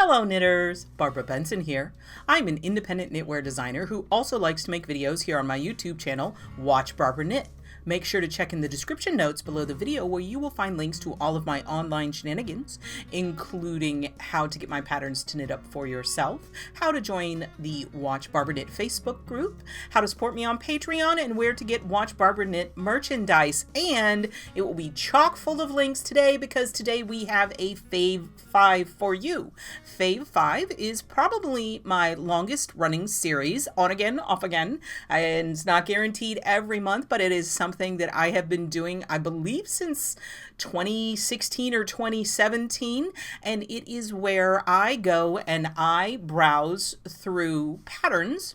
Hello knitters, Barbara Benson here. I'm an independent knitwear designer who also likes to make videos here on my YouTube channel, Watch Barbara Knit. Make sure to check in the description notes below the video where you will find links to all of my online shenanigans, including how to get my patterns to knit up for yourself, how to join the Watch Barbara Knit Facebook group, how to support me on Patreon, and where to get Watch Barbara Knit merchandise. And it will be chock full of links today because today we have a Fave 5 for you. Fave 5 is probably my longest running series, on again, off again, and it's not guaranteed every month, but it is something that I have been doing, I believe, since 2016 or 2017, and it is where I go and I browse through patterns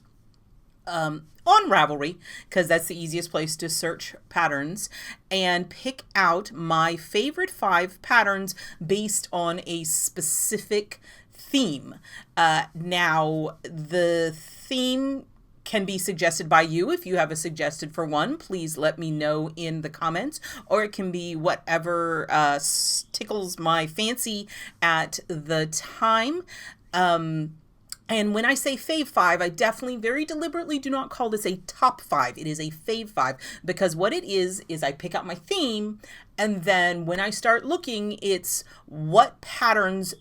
on Ravelry, because that's the easiest place to search patterns, and pick out my favorite 5 patterns based on a specific theme. Now, the theme can be suggested by you. If you have a suggested for one, please let me know in the comments, or it can be whatever tickles my fancy at the time. And when I say Fave 5, I definitely very deliberately do not call this a top 5. It is a Fave 5 because what it is I pick out my theme, and then when I start looking, it's what patterns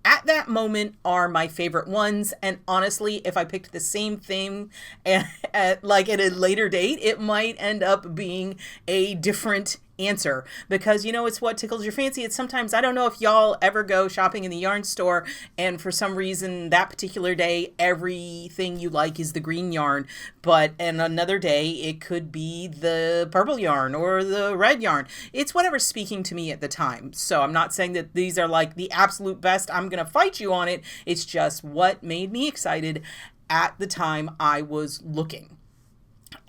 at that moment are my favorite ones. And honestly, if I picked the same thing at a later date, it might end up being a different answer, because you know, it's what tickles your fancy. It's sometimes, I don't know if y'all ever go shopping in the yarn store and for some reason that particular day everything you like is the green yarn, but in another day it could be the purple yarn or the red yarn. It's whatever's speaking to me at the time. So I'm not saying that these are like the absolute best, I'm gonna fight you on it. It's just what made me excited at the time I was looking.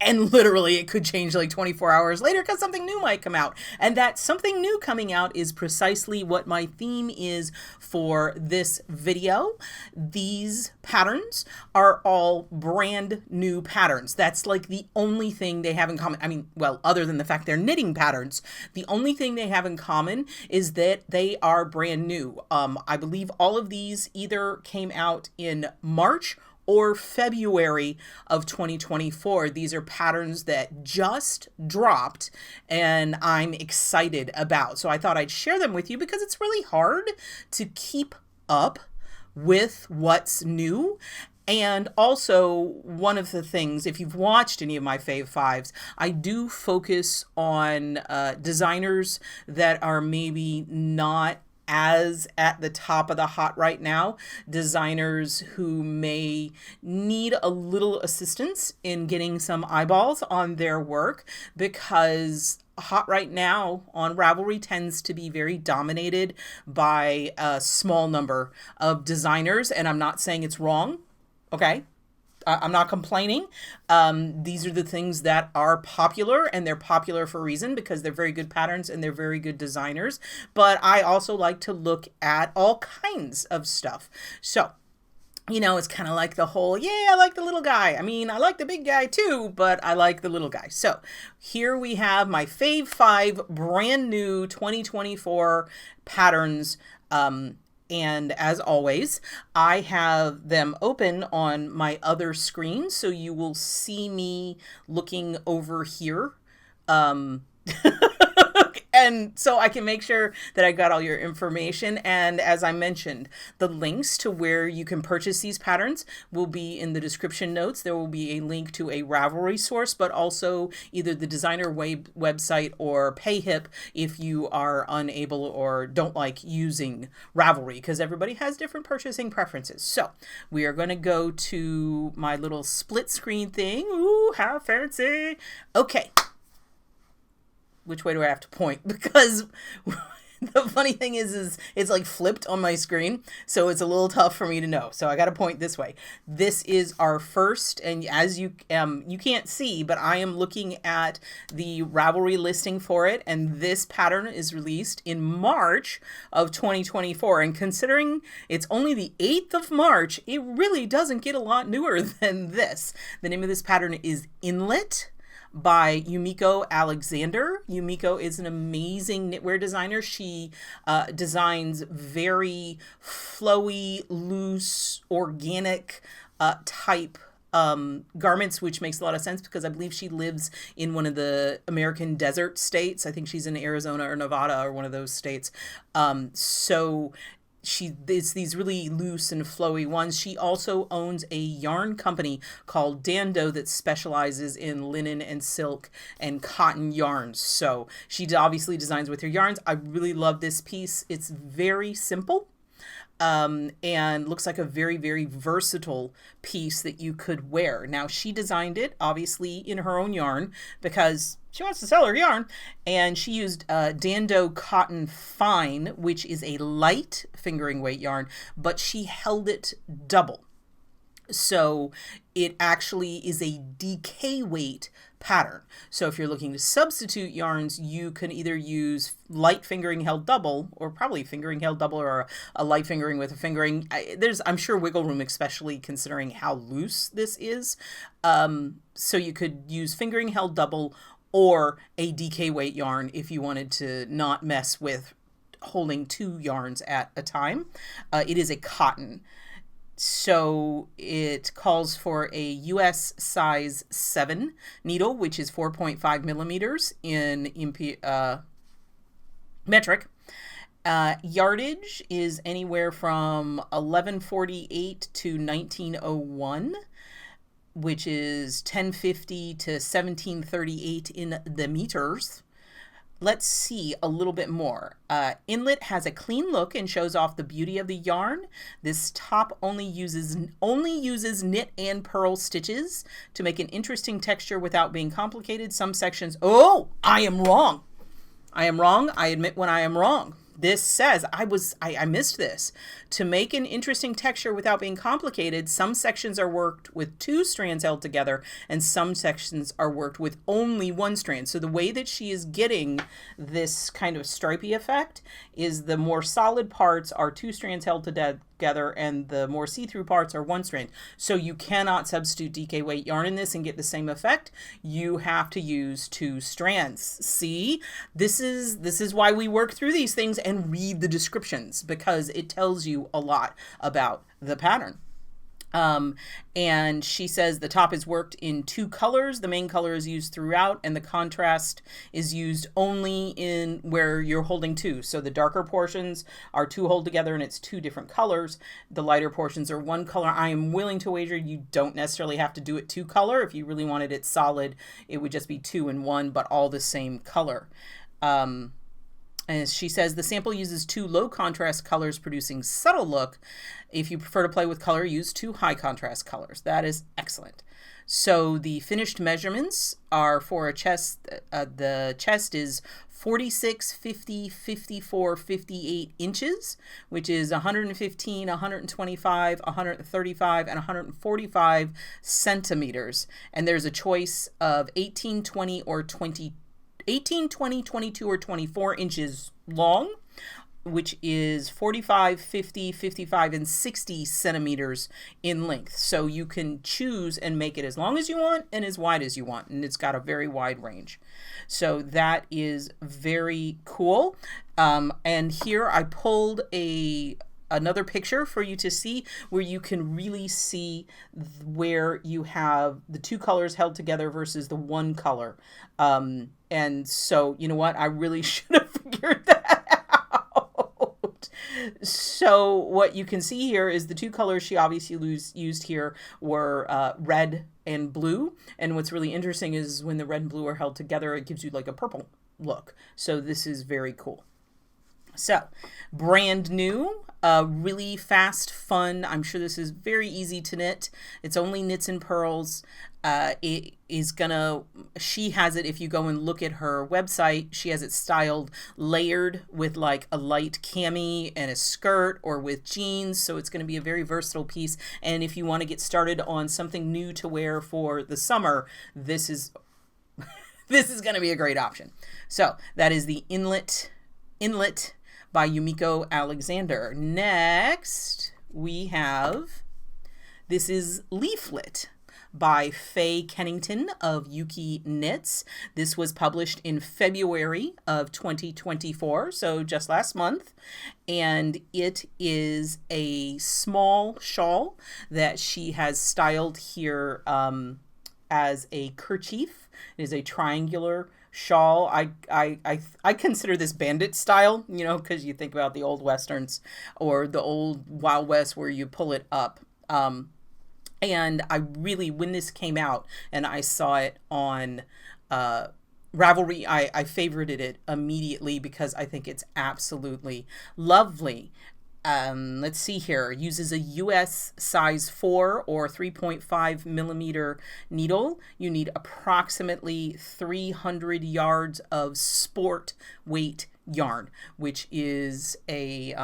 And literally it could change like 24 hours later because something new might come out. And that something new coming out is precisely what my theme is for this video. These patterns are all brand new patterns. That's like the only thing they have in common. I mean, well, other than the fact they're knitting patterns, the only thing they have in common is that they are brand new. I believe all of these either came out in March or February of 2024. These are patterns that just dropped and I'm excited about. So I thought I'd share them with you because it's really hard to keep up with what's new. And also, one of the things, if you've watched any of my Fave 5s, I do focus on designers that are maybe not as at the top of the hot right now, designers who may need a little assistance in getting some eyeballs on their work, because hot right now on Ravelry tends to be very dominated by a small number of designers, and I'm not saying it's wrong, okay? I'm not complaining. These are the things that are popular, and they're popular for a reason because they're very good patterns and they're very good designers. But I also like to look at all kinds of stuff. So, you know, it's kind of like the whole, yeah, I like the little guy. I mean, I like the big guy too, but I like the little guy. So here we have my Fave 5 brand new 2024 patterns. And as always, I have them open on my other screen, so you will see me looking over here. And so I can make sure that I got all your information. And as I mentioned, the links to where you can purchase these patterns will be in the description notes. There will be a link to a Ravelry source, but also either the designer website or PayHip if you are unable or don't like using Ravelry, because everybody has different purchasing preferences. So we are going to go to my little split screen thing. Ooh, how fancy. Okay. Which way do I have to point? Because the funny thing is it's like flipped on my screen, so it's a little tough for me to know. So I got to point this way. This is our first, and as you can't see, but I am looking at the Ravelry listing for it, and this pattern is released in March of 2024. And considering it's only the 8th of March, it really doesn't get a lot newer than this. The name of this pattern is Inlet. by Yumiko Alexander. Yumiko is an amazing knitwear designer. She designs very flowy, loose, organic type garments, which makes a lot of sense because I believe she lives in one of the American desert states. I think she's in Arizona or Nevada or one of those states. So it's these really loose and flowy ones. She also owns a yarn company called Dando that specializes in linen and silk and cotton yarns. So she obviously designs with her yarns. I really love this piece. It's very simple. And looks like a very, very versatile piece that you could wear. Now, she designed it, obviously, in her own yarn because she wants to sell her yarn. And she used Dando Cotton Fine, which is a light fingering weight yarn, but she held it double. So it actually is a DK weight pattern. So if you're looking to substitute yarns, you can either use light fingering held double, or probably fingering held double, or a light fingering with a fingering. There's, I'm sure, wiggle room, especially considering how loose this is. So you could use fingering held double or a DK weight yarn if you wanted to not mess with holding two yarns at a time. It is a cotton. So it calls for a US size 7 needle, which is 4.5 millimeters in metric. Yardage is anywhere from 1148 to 1901, which is 1050 to 1738 in the meters. Let's see a little bit more. Inlet has a clean look and shows off the beauty of the yarn. This top only uses knit and purl stitches to make an interesting texture without being complicated. Some sections, oh, I am wrong. I am wrong. I admit when I am wrong. This says, I missed this. To make an interesting texture without being complicated, some sections are worked with 2 strands held together and some sections are worked with only 1 strand. So the way that she is getting this kind of stripy effect is the more solid parts are 2 strands held together and the more see-through parts are 1 strand. So you cannot substitute DK weight yarn in this and get the same effect. You have to use 2 strands. See, this is why we work through these things and read the descriptions, because it tells you a lot about the pattern. And she says the top is worked in 2 colors. The main color is used throughout and the contrast is used only in where you're holding 2. So the darker portions are 2 hold together and it's 2 different colors. The lighter portions are 1 color. I am willing to wager you don't necessarily have to do it 2 color. If you really wanted it solid, it would just be 2 and 1, but all the same color. As she says, the sample uses 2 low contrast colors producing subtle look. If you prefer to play with color, use 2 high contrast colors. That is excellent. So the finished measurements are for a chest. The chest is 46, 50, 54, 58 inches, which is 115, 125, 135, and 145 centimeters. And there's a choice of 18, 20, or 18, 20, 22, or 24 inches long, which is 45, 50, 55, and 60 centimeters in length. So you can choose and make it as long as you want and as wide as you want. And it's got a very wide range. So that is very cool. And here I pulled another picture for you to see where you can really see where you have the 2 colors held together versus the 1 color. And so, you know what? I really should have figured that out. So what you can see here is the 2 colors she obviously used here were red and blue. And what's really interesting is when the red and blue are held together, it gives you like a purple look. So this is very cool. So, brand new, really fast, fun. I'm sure this is very easy to knit. It's only knits and purls. She has it, if you go and look at her website, she has it styled layered with like a light cami and a skirt or with jeans. So it's going to be a very versatile piece. And if you want to get started on something new to wear for the summer, this is going to be a great option. So that is the Inlet by Yumiko Alexander. Next, we have, this is Leaflet by Faye Kennington of Yuki Knits. This was published in February of 2024, so just last month. And it is a small shawl that she has styled here as a kerchief. It is a triangular shawl. I consider this bandit style, you know, because you think about the old westerns or the old Wild West where you pull it up. And I really, when this came out and I saw it on Ravelry, I favorited it immediately because I think it's absolutely lovely. Let's see here. It uses a US size 4 or 3.5 millimeter needle. You need approximately 300 yards of sport weight yarn, which is a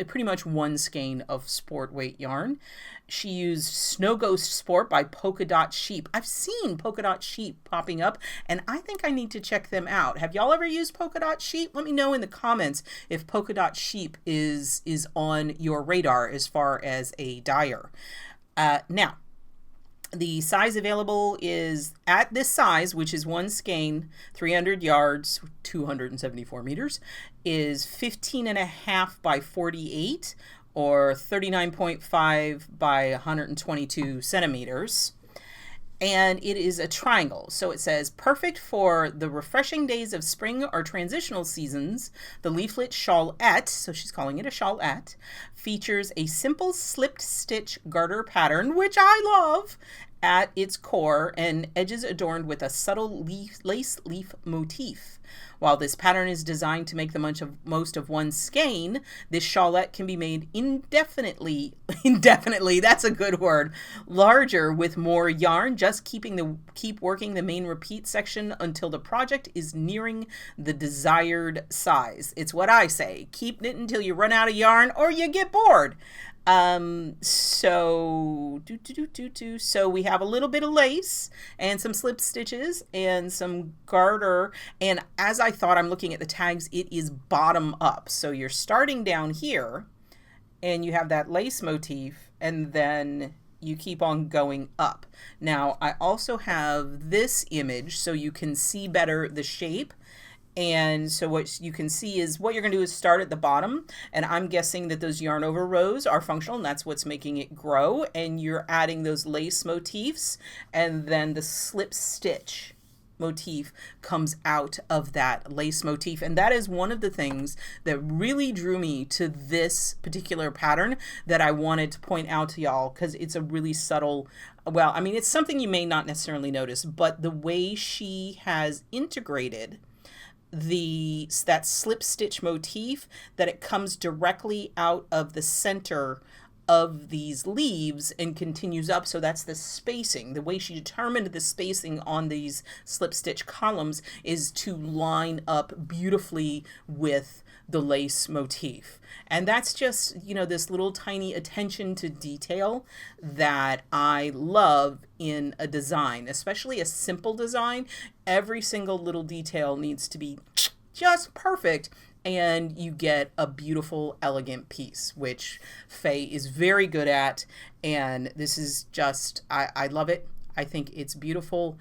pretty much one skein of sport weight yarn. She used Snow Ghost Sport by Polka Dot Sheep. I've seen Polka Dot Sheep popping up, and I think I need to check them out. Have y'all ever used Polka Dot Sheep? Let me know in the comments if Polka Dot Sheep is on your radar as far as a dyer. Now, the size available is at this size, which is one skein, 300 yards, 274 meters, is 15.5 by 48 or 39.5 by 122 centimeters. And it is a triangle. So it says, perfect for the refreshing days of spring or transitional seasons. The Leaflet Shawlette, so she's calling it a shawlette, features a simple slipped stitch garter pattern, which I love, at its core, and edges adorned with a subtle lace leaf motif. While this pattern is designed to make the most of one skein, this shawlette can be made indefinitely, that's a good word, larger with more yarn. Just keep working the main repeat section until the project is nearing the desired size. It's what I say. Keep knitting until you run out of yarn or you get bored. So we have a little bit of lace and some slip stitches and some garter. And as I thought, I'm looking at the tags, it is bottom up. So you're starting down here and you have that lace motif and then you keep on going up. Now I also have this image so you can see better the shape. And so what you can see is what you're going to do is start at the bottom, and I'm guessing that those yarn over rows are functional and that's what's making it grow, and you're adding those lace motifs, and then the slip stitch motif comes out of that lace motif. And that is one of the things that really drew me to this particular pattern that I wanted to point out to y'all, because it's a really subtle, well, I mean, it's something you may not necessarily notice, but the way she has integrated that slip stitch motif, that it comes directly out of the center of these leaves and continues up. So that's the spacing. The way she determined the spacing on these slip stitch columns is to line up beautifully with the lace motif. And that's just, you know, this little tiny attention to detail that I love in a design, especially a simple design. Every single little detail needs to be just perfect, and you get a beautiful, elegant piece, which Faye is very good at. And this is just, I love it. I think it's beautiful.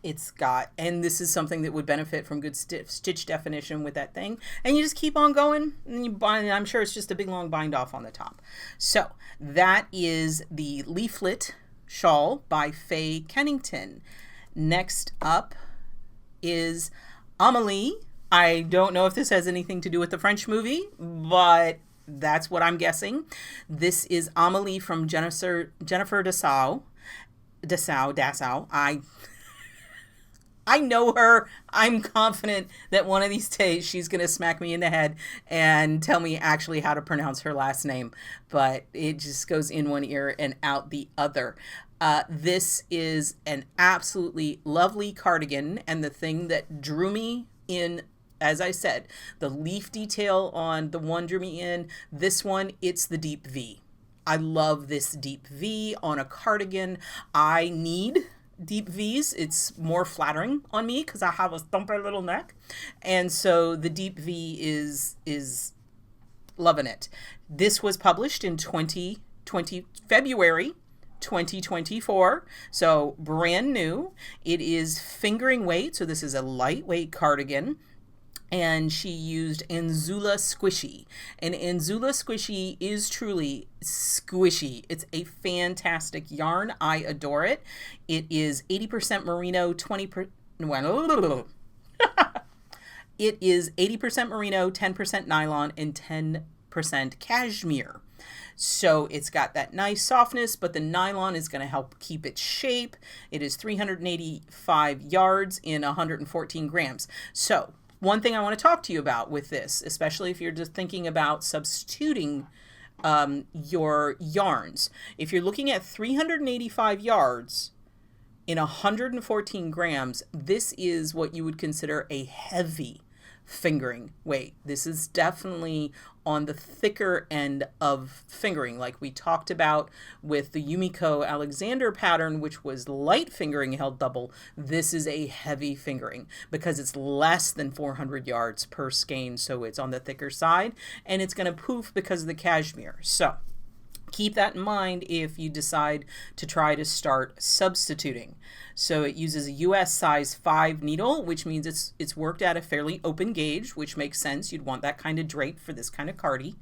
It's got, and this is something that would benefit from good stitch definition with that thing. And you just keep on going, and you bind, I'm sure it's just a big long bind off on the top. So that is the Leaflet Shawl by Faye Kennington. Next up is Amalee. I don't know if this has anything to do with the French movie, but that's what I'm guessing. This is Amalee from Jennifer Dassau. I know her. I'm confident that one of these days she's going to smack me in the head and tell me actually how to pronounce her last name. But it just goes in one ear and out the other. This is an absolutely lovely cardigan. And the thing that drew me in, as I said, the leaf detail on the one drew me in. This one, it's the deep V. I love this deep V on a cardigan. I need deep V's. It's more flattering on me because I have a thumper little neck, and so the deep V is loving it. This was published in February 2024, so brand new. It is fingering weight, so this is a lightweight cardigan. And she used Anzula Squishy. And Anzula Squishy is truly squishy. It's a fantastic yarn. I adore it. It is 80% merino, 20%... It is 80% merino, 10% nylon, and 10% cashmere. So it's got that nice softness, but the nylon is going to help keep its shape. It is 385 yards in 114 grams. So one thing I want to talk to you about with this, especially if you're just thinking about substituting your yarns. If you're looking at 385 yards in 114 grams, this is what you would consider a heavy fingering weight. This is definitely on the thicker end of fingering, like we talked about with the Yumiko Alexander pattern, which was light fingering held double. This is a heavy fingering because it's less than 400 yards per skein, so it's on the thicker side, and it's going to poof because of the cashmere. So keep that in mind if you decide to try to start substituting. So it uses a US size 5 needle, which means it's worked at a fairly open gauge, which makes sense. You'd want that kind of drape for this kind of cardie.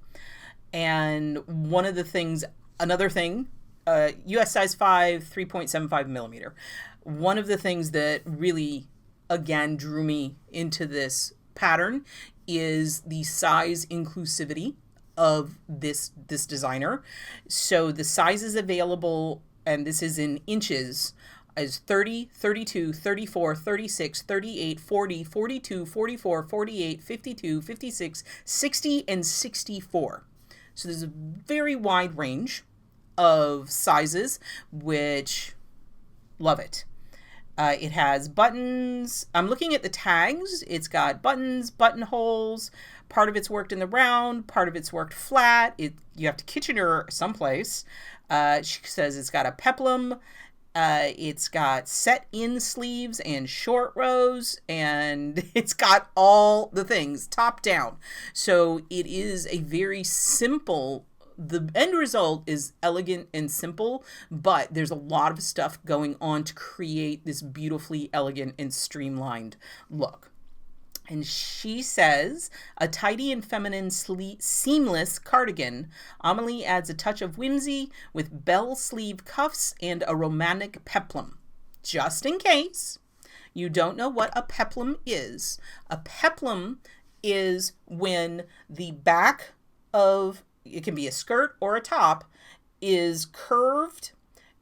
And one of the things, another thing, US size 5, 3.75 millimeter. One of the things that really, again, drew me into this pattern is the size inclusivity of this designer. So the sizes available, and this is in inches, is 30, 32, 34, 36, 38, 40, 42, 44, 48, 52, 56, 60, and 64. So there's a very wide range of sizes, which love it. It has buttons. I'm looking at the tags. It's got buttons, buttonholes. Part of it's worked in the round. Part of it's worked flat. You have to Kitchener someplace. She says it's got a peplum. It's got set-in sleeves and short rows, and it's got all the things top down. So it is a very simple. The end result is elegant and simple, but there's a lot of stuff going on to create this beautifully elegant and streamlined look. And she says, a tidy and feminine seamless cardigan. Amalee adds a touch of whimsy with bell sleeve cuffs and a romantic peplum. Just in case you don't know what a peplum is. A peplum is when the back of, it can be a skirt or a top, is curved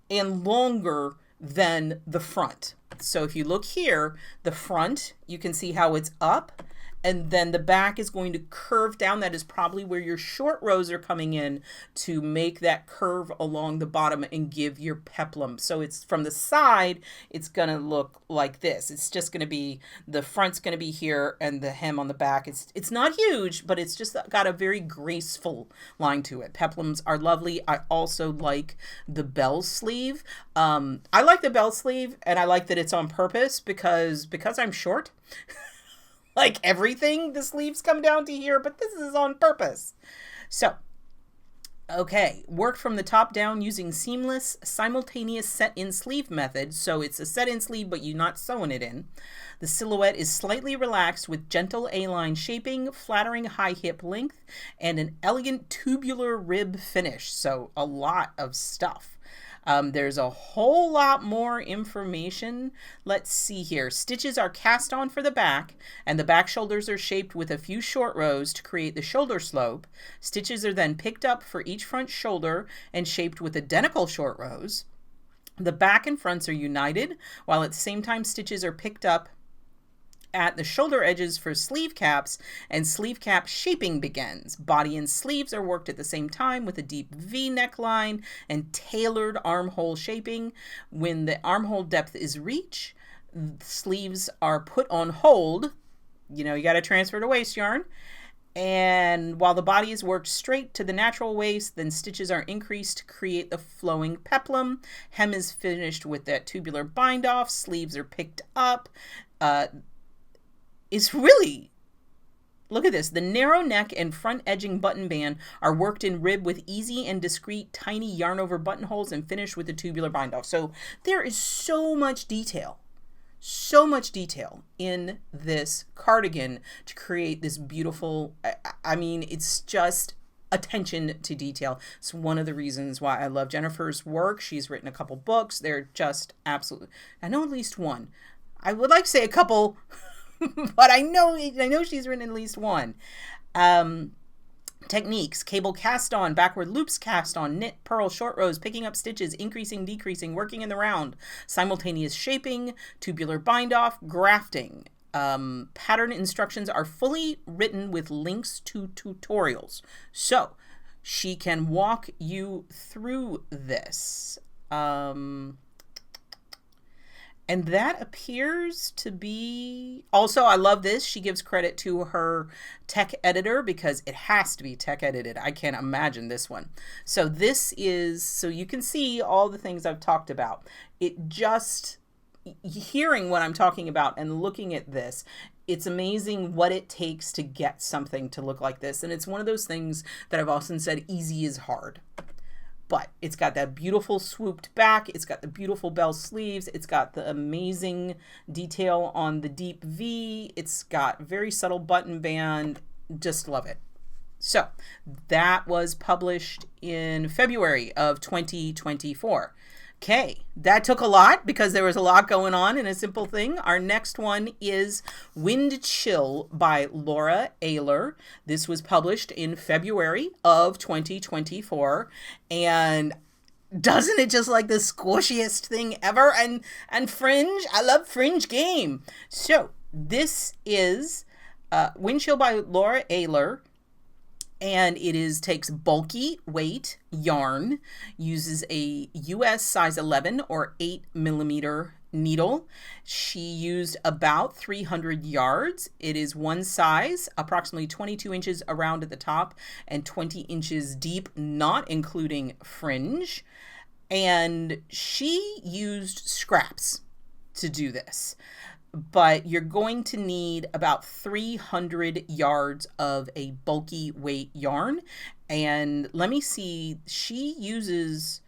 and longer than the front. So if you look here, the front, you can see how it's up, and then the back is going to curve down. That is probably where your short rows are coming in to make that curve along the bottom and give your peplum. So it's from the side, it's going to look like this. It's just going to be, the front's going to be here and the hem on the back. It's not huge, but it's just got a very graceful line to it. Peplums are lovely. I also like the bell sleeve. I like the bell sleeve, and I like that it's on purpose because I'm short. Like everything, the sleeves come down to here, but this is on purpose. So, okay, worked from the top down using seamless, simultaneous set-in sleeve method. So it's a set-in sleeve, but you're not sewing it in. The silhouette is slightly relaxed with gentle A-line shaping, flattering high hip length, and an elegant tubular rib finish. So a lot of stuff. There's a whole lot more information. Let's see here. Stitches are cast on for the back, and the back shoulders are shaped with a few short rows to create the shoulder slope. Stitches are then picked up for each front shoulder and shaped with identical short rows. The back and fronts are united, while at the same time stitches are picked up at the shoulder edges for sleeve caps, and sleeve cap shaping begins. Body and sleeves are worked at the same time with a deep V neckline and tailored armhole shaping. When the armhole depth is reached, sleeves are put on hold. You know, you got to transfer to waist yarn. And while the body is worked straight to the natural waist, then stitches are increased to create the flowing peplum. Hem is finished with that tubular bind off. Sleeves are picked up. It's really Look at this. The narrow neck and front edging button band are worked in rib with easy and discreet tiny yarn over buttonholes and finished with a tubular bind off. So there is so much detail in this cardigan to create this beautiful, I mean, it's just attention to detail. It's one of the reasons why I love Jennifer's work. She's written a couple books. They're just absolutely, I know at least one. I would like to say a couple, but I know she's written at least one. Techniques: cable cast on, backward loops cast on, knit, purl, short rows, picking up stitches, increasing, decreasing, working in the round, simultaneous shaping, tubular bind off, grafting. Pattern instructions are fully written with links to tutorials. So she can walk you through this. And that appears to be, also, I love this. She gives credit to her tech editor because it has to be tech edited. I can't imagine this one. So this is, so you can see all the things I've talked about. It just, hearing what I'm talking about and looking at this, it's amazing what it takes to get something to look like this. And it's one of those things that I've often said, easy is hard. But it's got that beautiful swooped back. It's got the beautiful bell sleeves. It's got the amazing detail on the deep V. It's got very subtle button band. Just love it. So that was published in February of 2024. Okay, that took a lot because there was a lot going on in a simple thing. Our next one is Wind Chill by Laura Aylor. This was published in February of 2024. And doesn't it just like the squishiest thing ever? And fringe, I love fringe game. So this is Wind Chill by Laura Aylor. And it takes bulky weight yarn, uses a US size 11 or 8 millimeter needle. She used about 300 yards. It is one size, approximately 22 inches around at the top and 20 inches deep, not including fringe. And she used scraps to do this. But you're going to need about 300 yards of a bulky weight yarn. And let me see, she uses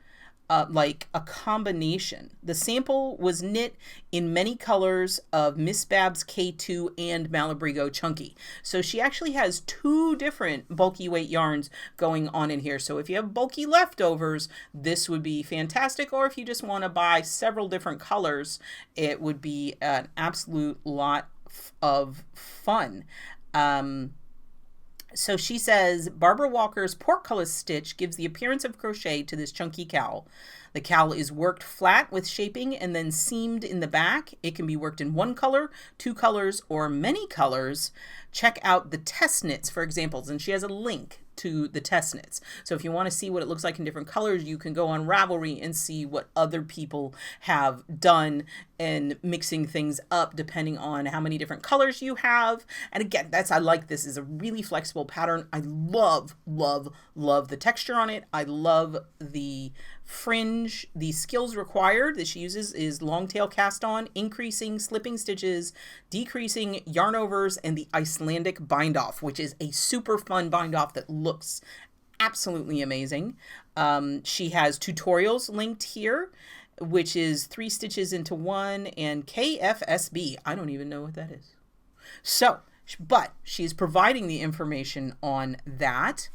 like a combination. The sample was knit in many colors of Miss Babs K2 and Malabrigo Chunky. So she actually has two different bulky weight yarns going on in here. So if you have bulky leftovers, this would be fantastic. Or if you just want to buy several different colors, it would be an absolute lot of fun. So she says, Barbara Walker's portcullis stitch gives the appearance of crochet to this chunky cowl. The cowl is worked flat with shaping and then seamed in the back. It can be worked in one color, two colors, or many colors. Check out the test knits for examples. And she has a link to the test knits. So if you want to see what it looks like in different colors, you can go on Ravelry and see what other people have done and mixing things up depending on how many different colors you have. And again, I like this is a really flexible pattern. I love, love, love the texture on it. I love the fringe. The skills required that she uses is long tail cast on, increasing, slipping stitches, decreasing, yarn overs, and the Icelandic bind off, which is a super fun bind off that looks absolutely amazing. She has tutorials linked here, which is 3 stitches into 1 and KFSB. I don't even know what that is. So, but she's providing the information on that.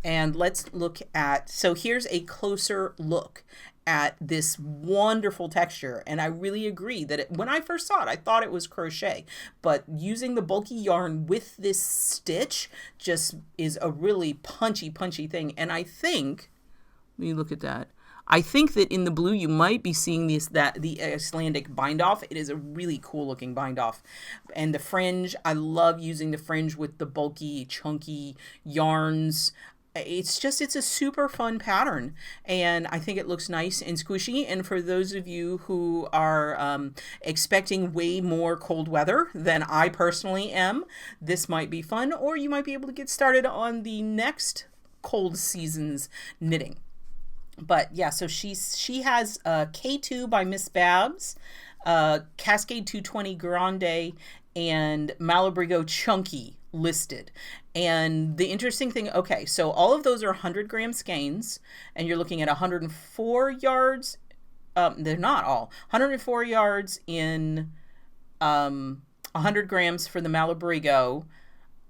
And let's look at, so here's a closer look at this wonderful texture. And I really agree that when I first saw it, I thought it was crochet, but using the bulky yarn with this stitch just is a really punchy thing. And I think, let me look at that. I think that in the blue, you might be seeing the Icelandic bind off. It is a really cool looking bind off. And the fringe, I love using the fringe with the bulky, chunky yarns. It's a super fun pattern, and I think it looks nice and squishy. And for those of you who are expecting way more cold weather than I personally am, this might be fun, or you might be able to get started on the next cold season's knitting. But yeah, so she has K2 by Miss Babs, Cascade 220 Grande, and Malabrigo Chunky. listed. And the interesting thing, okay, so all of those are 100-gram skeins, and you're looking at 104 yards. They're not all. 104 yards in 100 grams for the Malabrigo,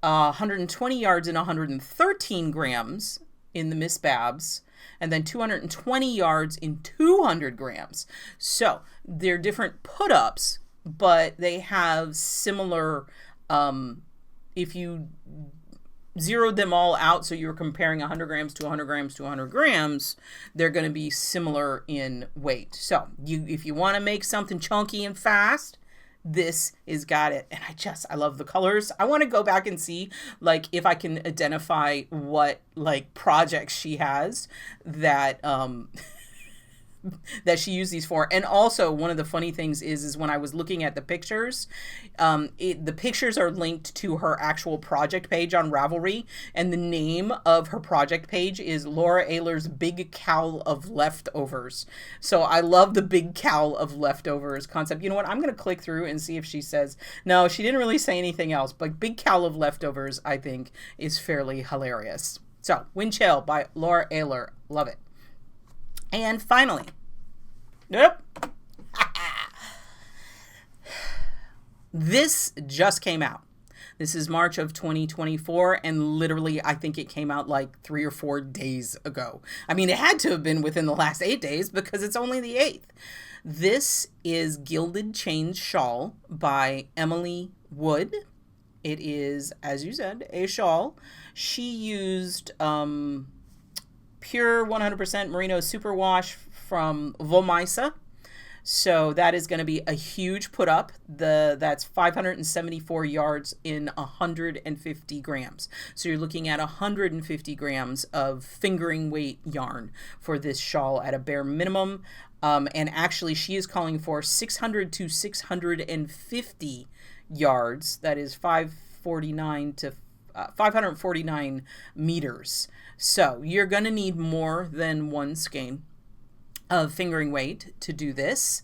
120 yards in 113 grams in the Miss Babs, and then 220 yards in 200 grams. So they're different put-ups, but they have similar, if you zeroed them all out, so you were comparing 100 grams to 100 grams to 100 grams, they're going to be similar in weight. So if you want to make something chunky and fast, this is got it. And I love the colors. I want to go back and see, like, if I can identify what, like, projects she has that that she used these for. And also, one of the funny things is when I was looking at the pictures, the pictures are linked to her actual project page on Ravelry, and the name of her project page is Laura Aylor's Big Cowl of Leftovers. So I love the Big Cowl of Leftovers concept. You know what? I'm going to click through and see if she says, no, she didn't really say anything else, but Big Cowl of Leftovers, I think, is fairly hilarious. So, Wind Chill by Laura Aylor. Love it. And finally, nope. This just came out. This is March of 2024, and literally I think it came out like 3 or 4 days ago. I mean, it had to have been within the last 8 days because it's only the 8th. This is Gilded Chains Shawl by Amalee Wood. It is, as you said, a shawl. She used pure 100% merino superwash from Vomisa. So that is going to be a huge put up. That's 574 yards in 150 grams. So you're looking at 150 grams of fingering weight yarn for this shawl at a bare minimum. And actually she is calling for 600 to 650 yards. That is 549 meters. So you're going to need more than one skein of fingering weight to do this.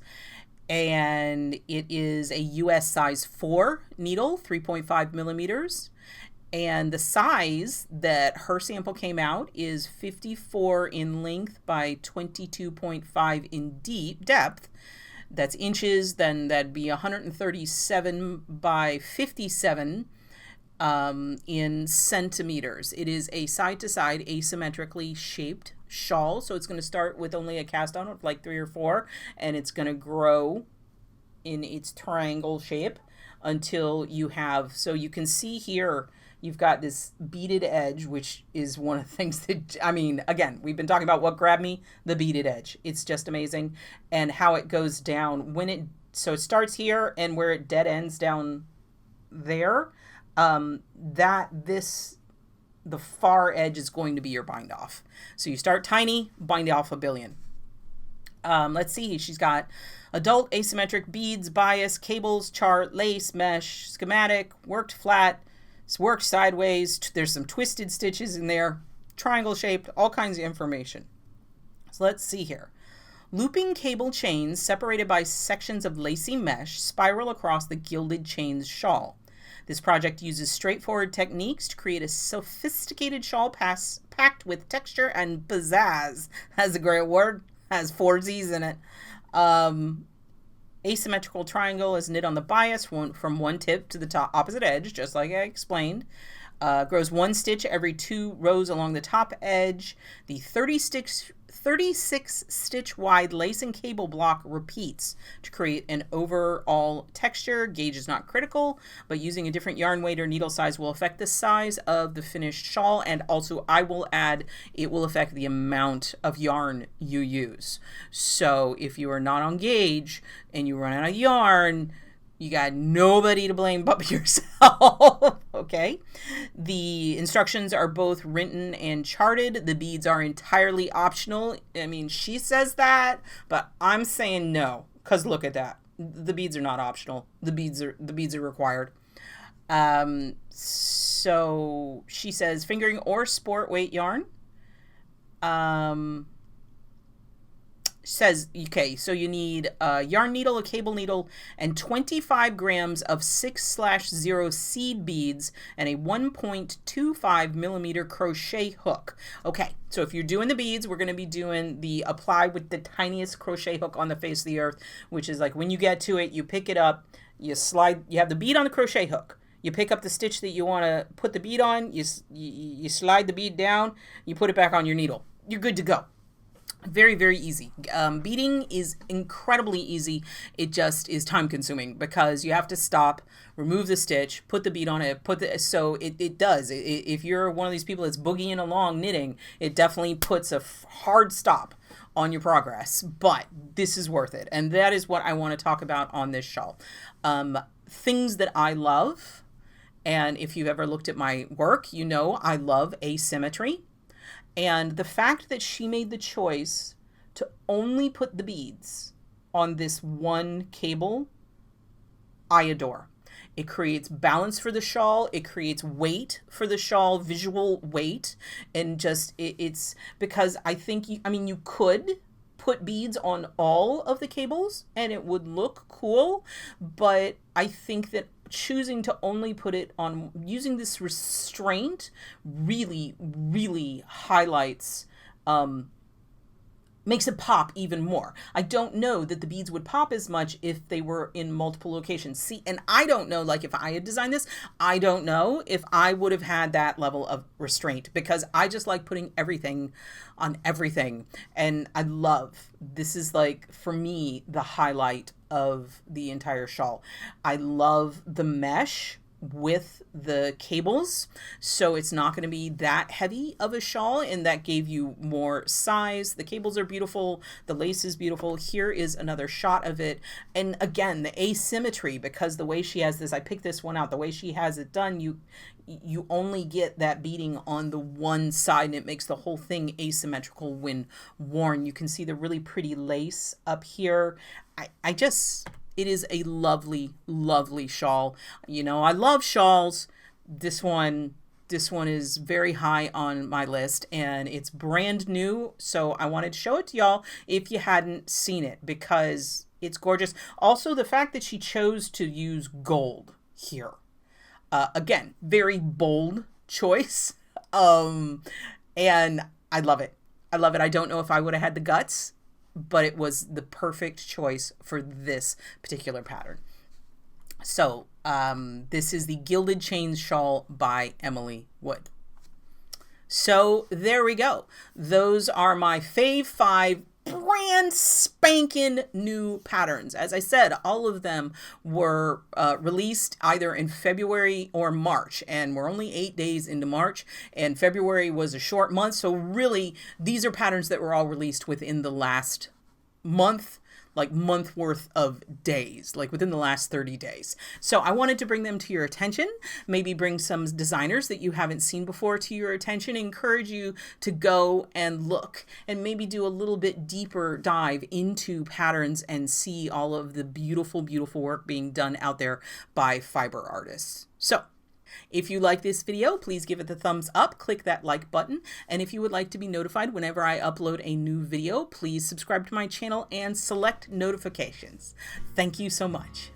And it is a US size 4 needle, 3.5 millimeters. And the size that her sample came out is 54 in length by 22.5 in depth. That's inches. Then that'd be 137 by 57 in centimeters. It is a side-to-side asymmetrically shaped shawl, so it's going to start with only a cast on of like 3 or 4, and it's going to grow in its triangle shape until you have, so you can see here you've got this beaded edge, which is one of the things that, I mean, again, we've been talking about what grabbed me, the beaded edge. It's just amazing. And how it goes down when it, so it starts here and where it dead ends down there, the far edge is going to be your bind off. So you start tiny, bind off a billion. Let's see, she's got adult asymmetric beads, bias, cables, chart, lace, mesh, schematic, worked flat, it's worked sideways. There's some twisted stitches in there, triangle shaped, all kinds of information. So let's see here. Looping cable chains separated by sections of lacy mesh spiral across the Gilded Chains Shawl. This project uses straightforward techniques to create a sophisticated shawl packed with texture and pizzazz. That's a great word. Has 4 Z's in it. Asymmetrical triangle is knit on the bias from one tip to the top opposite edge, just like I explained. Grows 1 stitch every 2 rows along the top edge. The 36 stitch wide lace and cable block repeats to create an overall texture. Gauge is not critical, but using a different yarn weight or needle size will affect the size of the finished shawl, and also I will add it will affect the amount of yarn you use. So if you are not on gauge and you run out of yarn, you got nobody to blame but yourself. Okay. The instructions are both written and charted. The beads are entirely optional. I mean, she says that, but I'm saying no, because look at that. The beads are not optional. The beads are required. So she says fingering or sport weight yarn. says, okay, so you need a yarn needle, a cable needle, and 25 grams of 6/0 seed beads and a 1.25 millimeter crochet hook. Okay, so if you're doing the beads, we're going to be doing the apply with the tiniest crochet hook on the face of the earth, which is like when you get to it, you pick it up, you slide, you have the bead on the crochet hook. You pick up the stitch that you want to put the bead on, you slide the bead down, you put it back on your needle. You're good to go. Very, very easy. Beading is incredibly easy. It just is time consuming because you have to stop, remove the stitch, put the bead on it, so it does. If you're one of these people that's boogieing along knitting, it definitely puts a hard stop on your progress, but this is worth it. And that is what I want to talk about on this shawl. Things that I love, and if you've ever looked at my work, you know I love asymmetry. And the fact that she made the choice to only put the beads on this one cable, I adore. It creates balance for the shawl. It creates weight for the shawl, visual weight. And just, it's because I think, you could put beads on all of the cables and it would look cool. But I think that choosing to only put it on, using this restraint really, really highlights, makes it pop even more. I don't know that the beads would pop as much if they were in multiple locations. See, and I don't know, like if I had designed this, I don't know if I would have had that level of restraint because I just like putting everything on everything. And I love, this is like, for me, the highlight of the entire shawl. I love the mesh with the cables, so it's not going to be that heavy of a shawl, and that gave you more size. The cables are beautiful, the lace is beautiful. Here is another shot of it, and again, the asymmetry, because the way she has this, I picked this one out, the way she has it done, you only get that beading on the one side, and it makes the whole thing asymmetrical when worn. You can see the really pretty lace up here. It is a lovely, lovely shawl. You know, I love shawls. This one is very high on my list, and it's brand new. So I wanted to show it to y'all if you hadn't seen it because it's gorgeous. Also, the fact that she chose to use gold here. Again, very bold choice. And I love it. I love it. I don't know if I would have had the guts, but it was the perfect choice for this particular pattern. So this is the Gilded Chains Shawl by Amalee Wood. So there we go. Those are my Fave 5 brand spanking new patterns. As I said, all of them were released either in February or March, and we're only 8 days into March, and February was a short month, so really these are patterns that were all released within the last month, like month worth of days, like within the last 30 days. So I wanted to bring them to your attention, maybe bring some designers that you haven't seen before to your attention, encourage you to go and look and maybe do a little bit deeper dive into patterns and see all of the beautiful, beautiful work being done out there by fiber artists. So if you like this video, please give it the thumbs up, click that like button, and if you would like to be notified whenever I upload a new video, please subscribe to my channel and select notifications. Thank you so much.